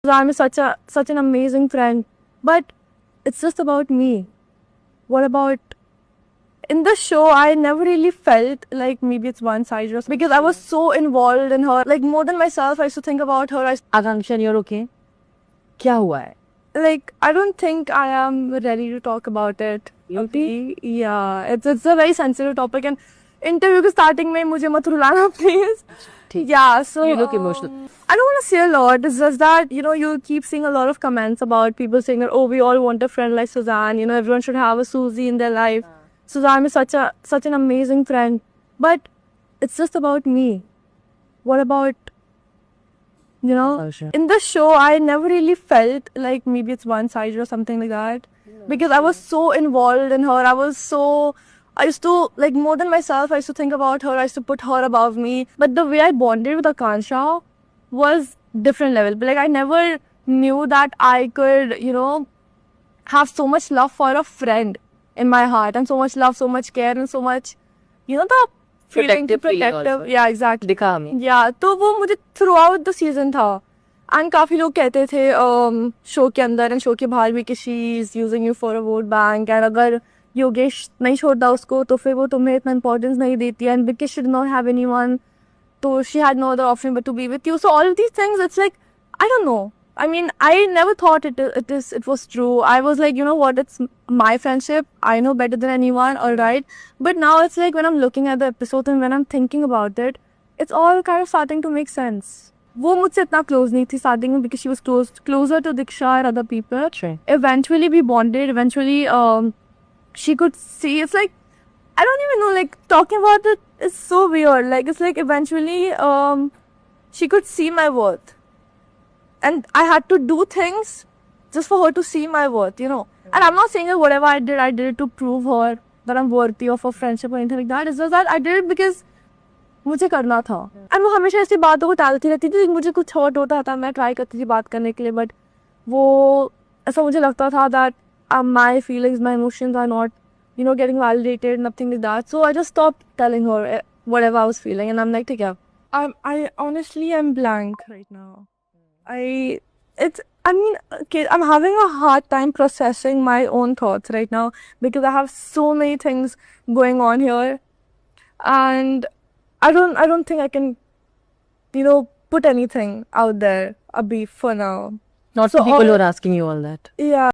I'm such an amazing friend, but it's just about me. What about in the show? I never really felt like maybe it's one-sided or something because I was so involved in her, like more than myself. I used to think about her. Akanksha, you're okay? क्या हुआ है? Like I don't think I am ready to talk about it. Okay, yeah, it's a very sensitive topic and interview के starting में मुझे मत रुलाना please. Yeah, so You look emotional. I don't want to say a lot. It's just that you keep seeing a lot of comments about people saying that we all want a friend like Suzanne. Everyone should have a Susie in their life. Suzanne is such an amazing friend, but it's just about me. What about in the show? I never really felt like maybe it's one-sided or something like that because I was so involved in her. I used to, like more than myself, I used to think about her. I used to put her above me. But the way I bonded with Akanksha was different level. But like I never knew that I could, have so much love for a friend in my heart and so much love, so much care and so much, the feeling to protective. Yeah, exactly. दिखा हमें. Yeah, तो वो मुझे throughout the season था. And काफी लोग कहते थे शो के अंदर and शो के बाहर भी कि she is using you for a vote bank and अगर योगेश नहीं छोड़ता उसको तो फिर वो तुम्हें इतना importance नहीं देती and because she did not have anyone so she had no other option but to be with you. So all of these things, it's like, I don't know. I mean, I never thought it was true. I was like, you know what, it's my friendship. I know better than anyone, all right. But now it's like when I'm looking at the episode and when I'm thinking about it, it's all kind of starting to make sense. वो मुझसे इतना close नहीं थी starting में because she was closer to Diksha and other people. Sure. Eventually we bonded. Eventually she could see. It's like, I don't even know, like talking about it is so weird. Like it's like eventually she could see my worth. And I had to do things just for her to see my worth, And I'm not saying that whatever I did it to prove her that I'm worthy of a friendship or anything like that. It's just that I did it because मुझे करना था. And वो हमेशा ऐसी बातों को टालती रहती थी. मुझे कुछ हर्ट होता था, मैं ट्राई करती थी बात करने के लिए, बट वो ऐसा मुझे लगता था that my feelings, my emotions are not, getting validated, nothing like that. So I just stopped telling her whatever I was feeling, and I'm like, ठीक है. I honestly am blank right now. I'm having a hard time processing my own thoughts right now because I have so many things going on here, and I don't think I can, put anything out there, Abhi, for now. Not So the people all- who are asking you all that. Yeah.